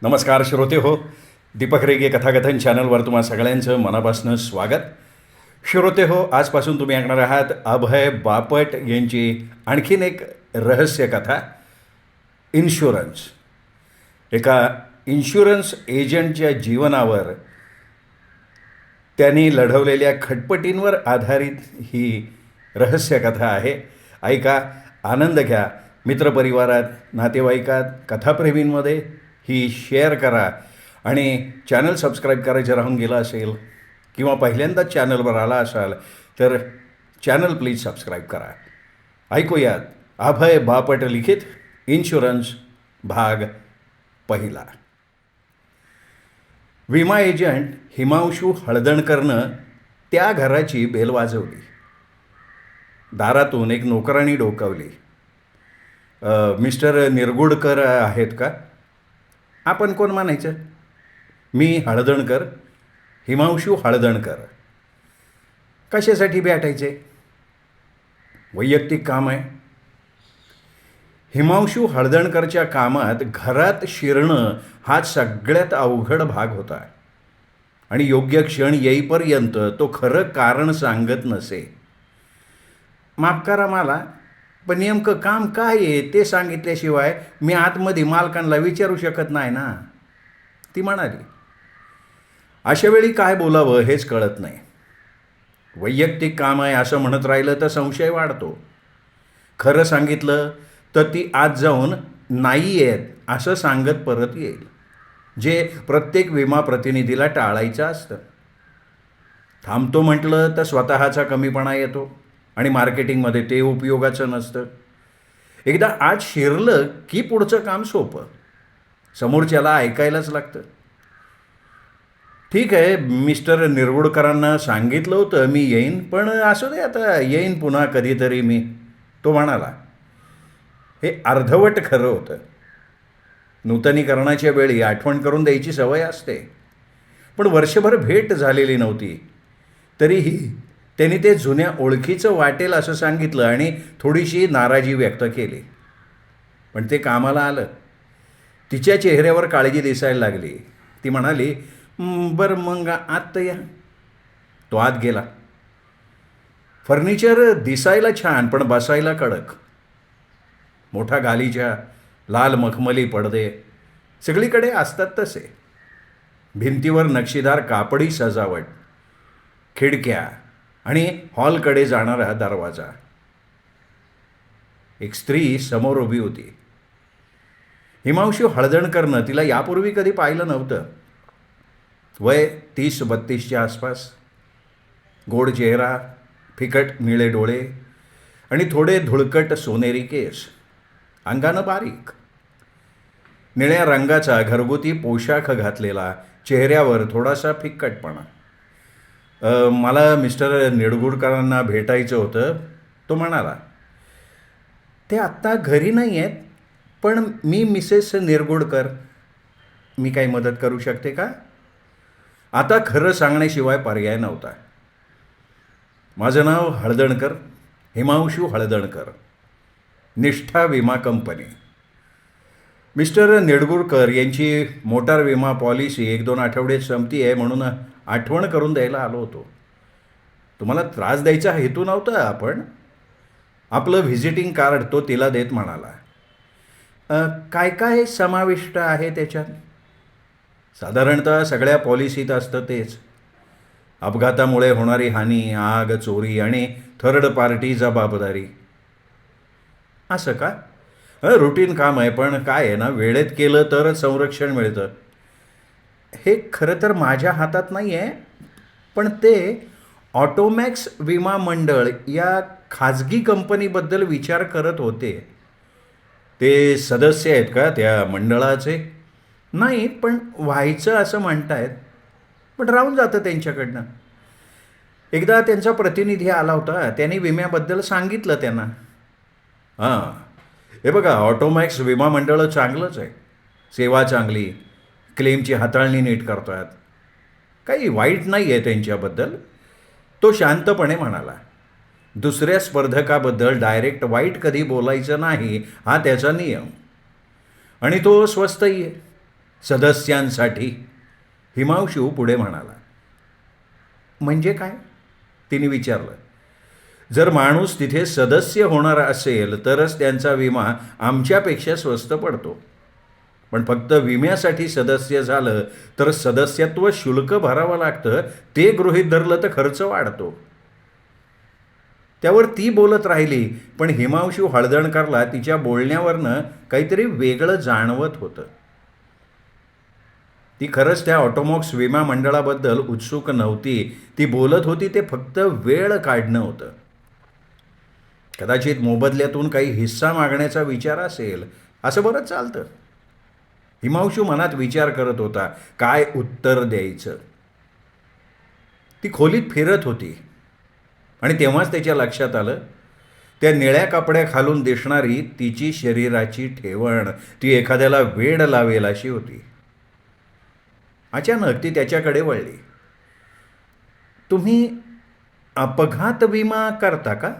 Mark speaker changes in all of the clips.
Speaker 1: नमस्कार श्रोते हो. दीपक रेगे कथाकथन चॅनलवर तुम्हा सगळ्यांचं मनापासून स्वागत. श्रोते हो, आजपासून तुम्ही ऐकणार आहात अभय बापट यांची आणखीन एक रहस्य कथा. इन्शुरन्स. एका इन्शुरन्स एजंटच्या जीवनावर त्यांनी लढवलेल्या खटपटींवर आधारित ही रहस्यकथा आहे. ऐका, आनंद घ्या. मित्रपरिवारात, नातेवाईकात, कथाप्रेमींमध्ये ही शेअर करा आणि चॅनल सबस्क्राईब करायचं राहून गेलं असेल किंवा पहिल्यांदाच चॅनलवर आला असाल तर चॅनल प्लीज सबस्क्राईब करा. ऐकूयात अभय बापट लिखित इन्शुरन्स भाग पहिला. विमा एजंट हिमांशू हळदणकरनं त्या घराची बेल वाजवली. दारातून एक नोकराणी डोकावली. मिस्टर निरगुडकर आहेत का? आपण कोण म्हणायचं? मी हळदणकर, हिमांशू हळदणकर. कशासाठी भेटायचे? वैयक्तिक काम आहे. हिमांशू हळदणकरच्या कामात घरात शिरणं हा सगळ्यात अवघड भाग होता आणि योग्य क्षण येईपर्यंत तो खरं कारण सांगत नसे. माफ करा मला, पण नेमकं काम काय आहे ते सांगितल्याशिवाय मी आतमध्ये मालकांना विचारू शकत नाही ना, ती म्हणाली. अशावेळी काय बोलावं हेच कळत नाही. वैयक्तिक काम आहे असं म्हणत राहिलं तर संशय वाढतो. खरं सांगितलं तर ती आत जाऊन नाही येत असं सांगत परत येईल, जे प्रत्येक विमा प्रतिनिधीला टाळायचं असतं. थांबतो म्हटलं तर स्वतःचा कमीपणा येतो आणि मार्केटिंगमध्ये ते उपयोगाचं नसतं. एकदा आज शिरलं की पुढचं काम सोपं. समोरच्याला ऐकायलाच लागतं. ठीक आहे, मिस्टर निरगुडकरांना सांगितलं होतं मी येईन, पण असू दे आता, येईन पुन्हा कधीतरी मी, तो म्हणाला. हे अर्धवट खरं होतं. नूतनीकरणाच्या वेळी आठवण करून द्यायची सवय असते, पण वर्षभर भेट झालेली नव्हती. तरीही त्यांनी ते जुन्या ओळखीचं वाटेल असं सांगितलं आणि थोडीशी नाराजी व्यक्त केली. पण ते कामाला आलं. तिच्या चेहऱ्यावर काळजी दिसायला लागली. ती म्हणाली, बरं मग आत या. तो आत गेला. फर्निचर दिसायला छान पण बसायला कडक. मोठा गालीच्या, लाल मखमली पडदे सगळीकडे असतात तसे. भिंतीवर नक्षीदार कापडी सजावट, खिडक्या आणि हॉलकडे जाणारा दरवाजा. एक स्त्री समोर उभी होती. हिमांशू हळदणकरनं तिला यापूर्वी कधी पाहिलं नव्हतं. वय 30-32च्या आसपास. गोड चेहरा, फिकट निळे डोळे आणि थोडे धुळकट सोनेरी केस. अंगानं बारीक. निळ्या रंगाचा घरगुती पोशाख घातलेला, चेहऱ्यावर थोडासा फिक्कटपणा. मला मिस्टर निरगुडकरांना भेटायचं होतं, तो म्हणाला. ते आत्ता घरी नाही आहेत, पण मी मिसेस निरगुडकर. मी काही मदत करू शकते का? आता खरं सांगण्याशिवाय पर्याय नव्हता. माझं नाव हळदणकर, हिमांशू हळदणकर, निष्ठा विमा कंपनी. मिस्टर निरगुडकर यांची मोटार विमा पॉलिसी 1-2 आठवडे संपती आहे म्हणून आठवण करून द्यायला आलो होतो. तुम्हाला त्रास द्यायचा हेतू नव्हता, पण आपलं व्हिजिटिंग कार्ड तो तिला देत म्हणाला. काय काय समाविष्ट आहे त्याच्यात? साधारणतः सगळ्या पॉलिसीत असतं तेच. अपघातामुळे होणारी हानी, आग, चोरी आणि थर्ड पार्टी जबाबदारी. असं का? रुटीन काम आहे, पण काय आहे ना, वेळेत केलं तरच संरक्षण मिळतं. हे खरं तर माझ्या हातात नाही आहे, पण ते ऑटोमॅक्स विमा मंडळ या खाजगी कंपनीबद्दल विचार करत होते. ते सदस्य आहेत का त्या मंडळाचे? नाही, पण व्हायचं असं म्हणतायत. पण राहून जातं त्यांच्याकडनं. एकदा त्यांचा प्रतिनिधी आला होता, त्यांनी विम्याबद्दल सांगितलं त्यांना. हां, हे बघा, ऑटोमॅक्स विमा मंडळ चांगलंच आहे. सेवा चांगली, क्लेमची हाताळणी नीट करतात. काही वाईट नाही आहे त्यांच्याबद्दल, तो शांतपणे म्हणाला. दुसऱ्या स्पर्धकाबद्दल डायरेक्ट वाईट कधी बोलायचं नाही, हा त्याचा नियम. आणि तो स्वस्तही आहे. सदस्यांसाठी. हिमांशू पुढे म्हणाला. म्हणजे काय? तिने विचारलं. जर माणूस तिथे सदस्य होणार असेल तरच त्यांचा विमा आमच्यापेक्षा स्वस्त पडतो. पण फक्त विम्यासाठी सदस्य झालं तर सदस्यत्व शुल्क भरावं लागतं. ते गृहीत धरलं तर खर्च वाढतो. त्यावर ती बोलत राहिली, पण हिमांशू हळदणकरला तिच्या बोलण्यावरनं काहीतरी वेगळं जाणवत होतं. ती खरंच त्या ऑटोमॉक्स विमा मंडळाबद्दल उत्सुक नव्हती. ती बोलत होती ते फक्त वेळ काढणं होतं. कदाचित मोबदल्यातून काही हिस्सा मागण्याचा विचार असेल, असं बरंच चालतं. हिमांशू मनात विचार करत होता, काय उत्तर द्यायचं. ती खोलीत फिरत होती आणि तेव्हाच त्याच्या लक्षात आलं, त्या निळ्या कपड्याखालून दिसणारी तिची शरीराची ठेवण ती एखाद्याला वेड लावेल अशी होती. अचानक ती त्याच्याकडे वळली. तुम्ही अपघात विमा करता का?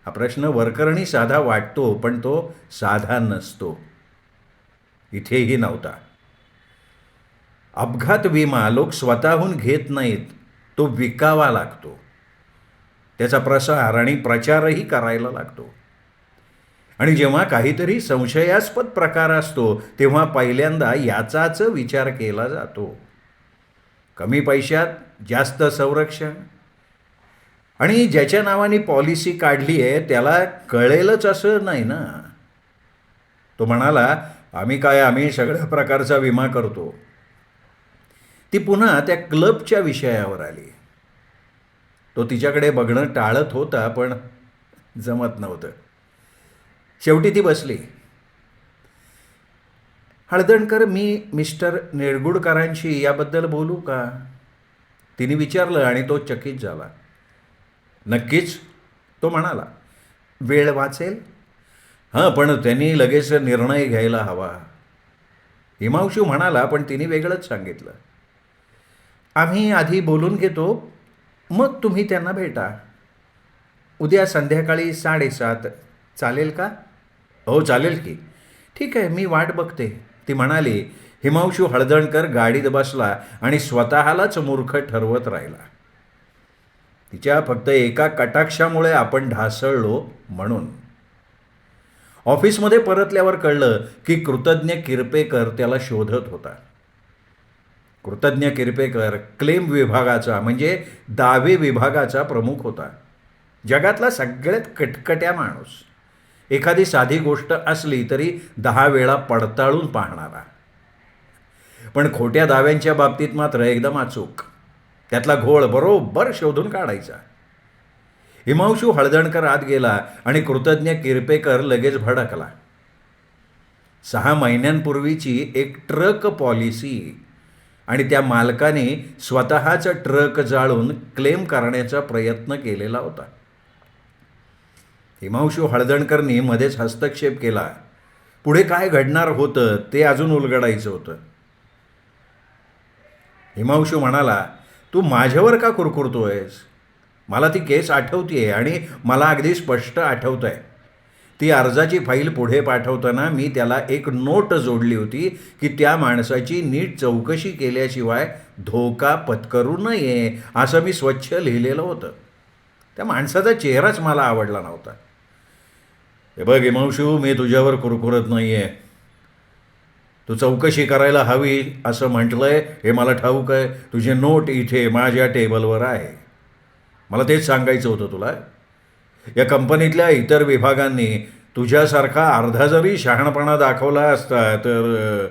Speaker 1: हा प्रश्न वरकरणी साधा वाटतो, पण तो साधा नसतो. इथेही नव्हता. अपघात विमा लोक स्वतःहून घेत नाहीत, तो विकावा लागतो. त्याचा प्रसार आणि प्रचारही करायला लागतो. आणि जेव्हा काहीतरी संशयास्पद प्रकार असतो तेव्हा पहिल्यांदा याचाच विचार केला जातो. कमी पैशात जास्त संरक्षण. आणि ज्याच्या नावाने पॉलिसी काढली आहे त्याला कळेलच असं नाही ना. तो म्हणाला, आम्ही सगळ्या प्रकारचा विमा करतो. ती पुन्हा त्या क्लबच्या विषयावर आली. तो तिच्याकडे बघणं टाळत होता, पण जमत नव्हतं. शेवटी ती बसली. हळदणकर, मी मिस्टर निरगुडकरांशी याबद्दल बोलू का? तिने विचारलं आणि तो चकित झाला. नक्कीच, तो म्हणाला. वेळ वाचेल? हां, पण त्यांनी लगेच निर्णय घ्यायला हवा. हिमांशू म्हणाला, पण तिने वेगळंच सांगितलं. आम्ही आधी बोलून घेतो, मग तुम्ही त्यांना भेटा. उद्या संध्याकाळी 7:30 चालेल का? हो, चालेल की. ठीक आहे, मी वाट बघते, ती म्हणाली. हिमांशू हळदणकर गाडीत बसला आणि स्वतःलाच मूर्ख ठरवत राहिला. तिच्या फक्त एका कटाक्षामुळे आपण ढासळलो म्हणून. ऑफिसमध्ये परतल्यावर कळलं की कृतज्ञ किरपेकर त्याला शोधत होता. कृतज्ञ किरपेकर क्लेम विभागाचा म्हणजे दावे विभागाचा प्रमुख होता. जगातला सगळ्यात कटकट्या माणूस. एखादी साधी गोष्ट असली तरी 10 वेळा पडताळून पाहणारा. पण खोट्या दाव्यांच्या बाबतीत मात्र एकदम अचूक. त्यातला घोळ बरोबर शोधून काढायचा. हिमांशू हळदणकर आत गेला आणि कृतज्ञ किरपेकर लगेच भडकला. 6 महिन्यांपूर्वीची एक ट्रक पॉलिसी आणि त्या मालकाने स्वतःच ट्रक जाळून क्लेम करण्याचा प्रयत्न केलेला होता. हिमांशू हळदणकरनी मध्येच हस्तक्षेप केला. पुढे काय घडणार होतं ते अजून उलगडायचं होतं. हिमांशू म्हणाला, तू माझ्यावर का कुरकुरतोयस? मला ती केस आठवतीये आणि मला अगदी स्पष्ट आठवत आहे. ती अर्जाची फाईल पुढे पाठवताना मी त्याला एक नोट जोडली होती की त्या माणसाची नीट चौकशी केल्याशिवाय धोका पत्करू नये असं मी स्वच्छ लिहिलेलं होतं. त्या माणसाचा चेहराच मला आवडला नव्हता. हे बघ हिमांशू, मी तुझ्यावर कुरकुरत नाही आहे. तू चौकशी करायला हवी असं म्हटलंय हे मला ठाऊक आहे. तुझी नोट इथे माझ्या टेबलवर आहे. मला तेच सांगायचं होतं तुला. या कंपनीतल्या इतर विभागांनी तुझ्यासारखा अर्धा जरी शहाणपणा दाखवला असता तर.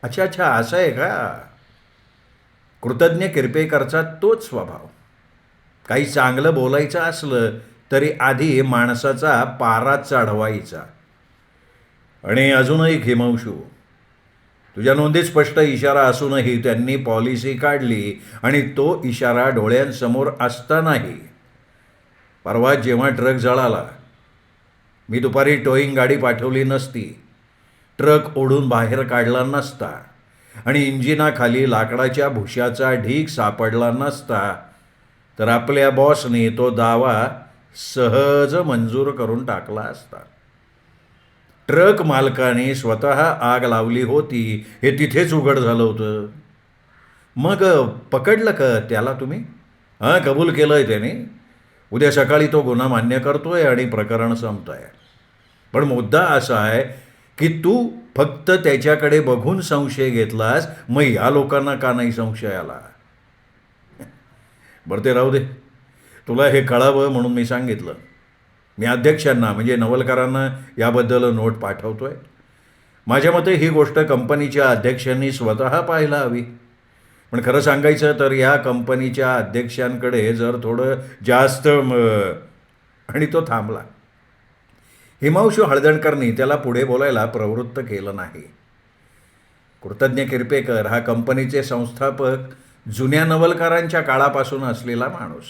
Speaker 1: अच्छा, असं आहे का? कृतज्ञ किरपेकरचा तोच स्वभाव. काही चांगलं बोलायचं असलं तरी आधी माणसाचा पारा चढवायचा. आणि अजून एक हिमांशू, तुझ्या नोंदीत स्पष्ट इशारा असूनही त्यांनी पॉलिसी काढली आणि तो इशारा डोळ्यांसमोर असतानाही. परवा जेव्हा ट्रक जळाला, मी दुपारी टोईंग गाडी पाठवली नसती, ट्रक ओढून बाहेर काढला नसता आणि इंजिनाखाली लाकडाच्या भुशाचा ढीग सापडला नसता तर आपल्या बॉसने तो दावा सहज मंजूर करून टाकला असता. ट्रक मालकाने स्वतः आग लावली होती हे तिथेच उघड झालं होतं. मग पकडलं का त्याला तुम्ही? हां, कबूल केलं आहे त्याने. उद्या सकाळी तो गुन्हा मान्य करतोय आणि प्रकरण संपतंय. पण मुद्दा असा आहे की तू फक्त त्याच्याकडे बघून संशय घेतलास, मग या लोकांना का नाही संशय आला? बरं ते राहू दे. तुला हे कळावं म्हणून मी सांगितलं. मी अध्यक्षांना म्हणजे नवलकरांना याबद्दल नोट पाठवतोय. माझ्या मते ही गोष्ट कंपनीच्या अध्यक्षांनी स्वतः पाहायला हवी. पण खरं सांगायचं तर या कंपनीच्या अध्यक्षांकडे जर थोडं जास्त आणि तो थांबला. हिमांशू हळदणकरनी त्याला पुढे बोलायला प्रवृत्त केलं नाही. कृतज्ञ किरपेकर हा कंपनीचे संस्थापक जुन्या नवलकरांच्या काळापासून असलेला माणूस.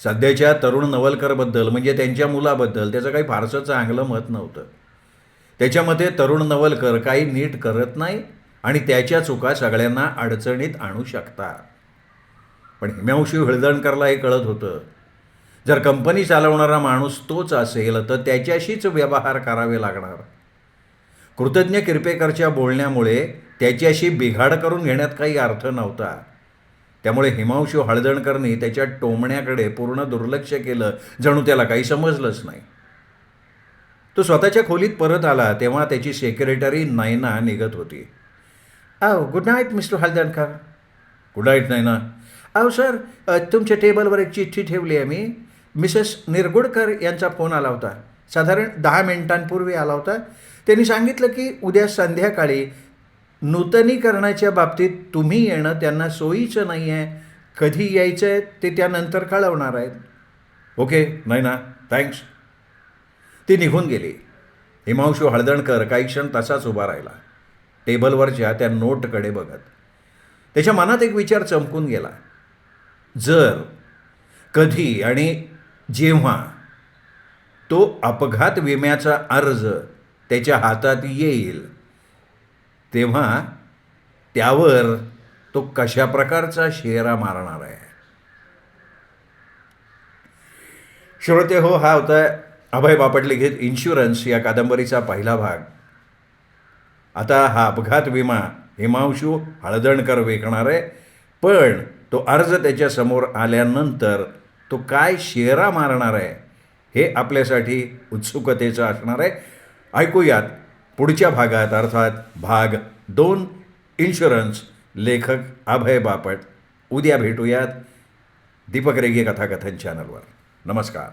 Speaker 1: सध्याच्या तरुण नवलकरबद्दल म्हणजे त्यांच्या मुलाबद्दल त्याचं काही फारसं चांगलं मत नव्हतं. त्याच्या मते तरुण नवलकर काही नीट करत नाही आणि त्याच्या चुका सगळ्यांना अडचणीत आणू शकतात. पण हिमांशू हळदणकरला हे कळत होतं. जर कंपनी चालवणारा माणूस तोच असेल तर त्याच्याशीच व्यवहार करावे लागणार. कृतज्ञ किरपेकरच्या बोलण्यामुळे त्याच्याशी बिघाड करून घेण्यात काही अर्थ नव्हता. त्यामुळे हिमांशू हळदणकरनी त्याच्या टोमण्याकडे पूर्ण दुर्लक्ष केलं, जणू त्याला काही समजलंच नाही. तो स्वतःच्या खोलीत परत आला तेव्हा त्याची सेक्रेटरी नैना निघत होती. Good night mister Haldankar. Good night Naina. Sir, तुमच्या टेबलवर एक चिठ्ठी ठेवली आहे मी. मिसेस निरगुडकर यांचा फोन आला होता. साधारण 10 मिनिटांपूर्वी आला होता. त्यांनी सांगितलं की उद्या संध्याकाळी नूतनीकरणाच्या बाबतीत तुम्ही येणं त्यांना सोयीचं नाही आहे. कधी यायचं आहे ते त्यानंतर कळवणार आहेत. ओके नैना, थँक्स. ती निघून गेली. हिमांशू हळदणकर काही क्षण तसाच उभा राहिला, टेबलवरच्या त्या नोटकडे बघत. त्याच्या मनात एक विचार चमकून गेला. जर कधी आणि जेव्हा तो अपघात विम्याचा अर्ज त्याच्या हातात येईल तेव्हा त्यावर तो कशा प्रकारचा शेरा मारणार आहे. श्रोते हो, हा होता अभय बापट लिखित इन्शुरन्स या कादंबरीचा पहिला भाग. आता हा अपघात विमा हिमांशू हळदणकर विकणार आहे. पण तो अर्ज त्याच्यासमोर आल्यानंतर तो काय शेरा मारणार आहे हे आपल्यासाठी उत्सुकतेचं असणार आहे. ऐकूयात पुढच्या भागात, अर्थात भाग 2 इन्शुरन्स. लेखक अभय बापट. उद्या भेटूयात दीपक रेगे कथाकथन चॅनलवर. नमस्कार.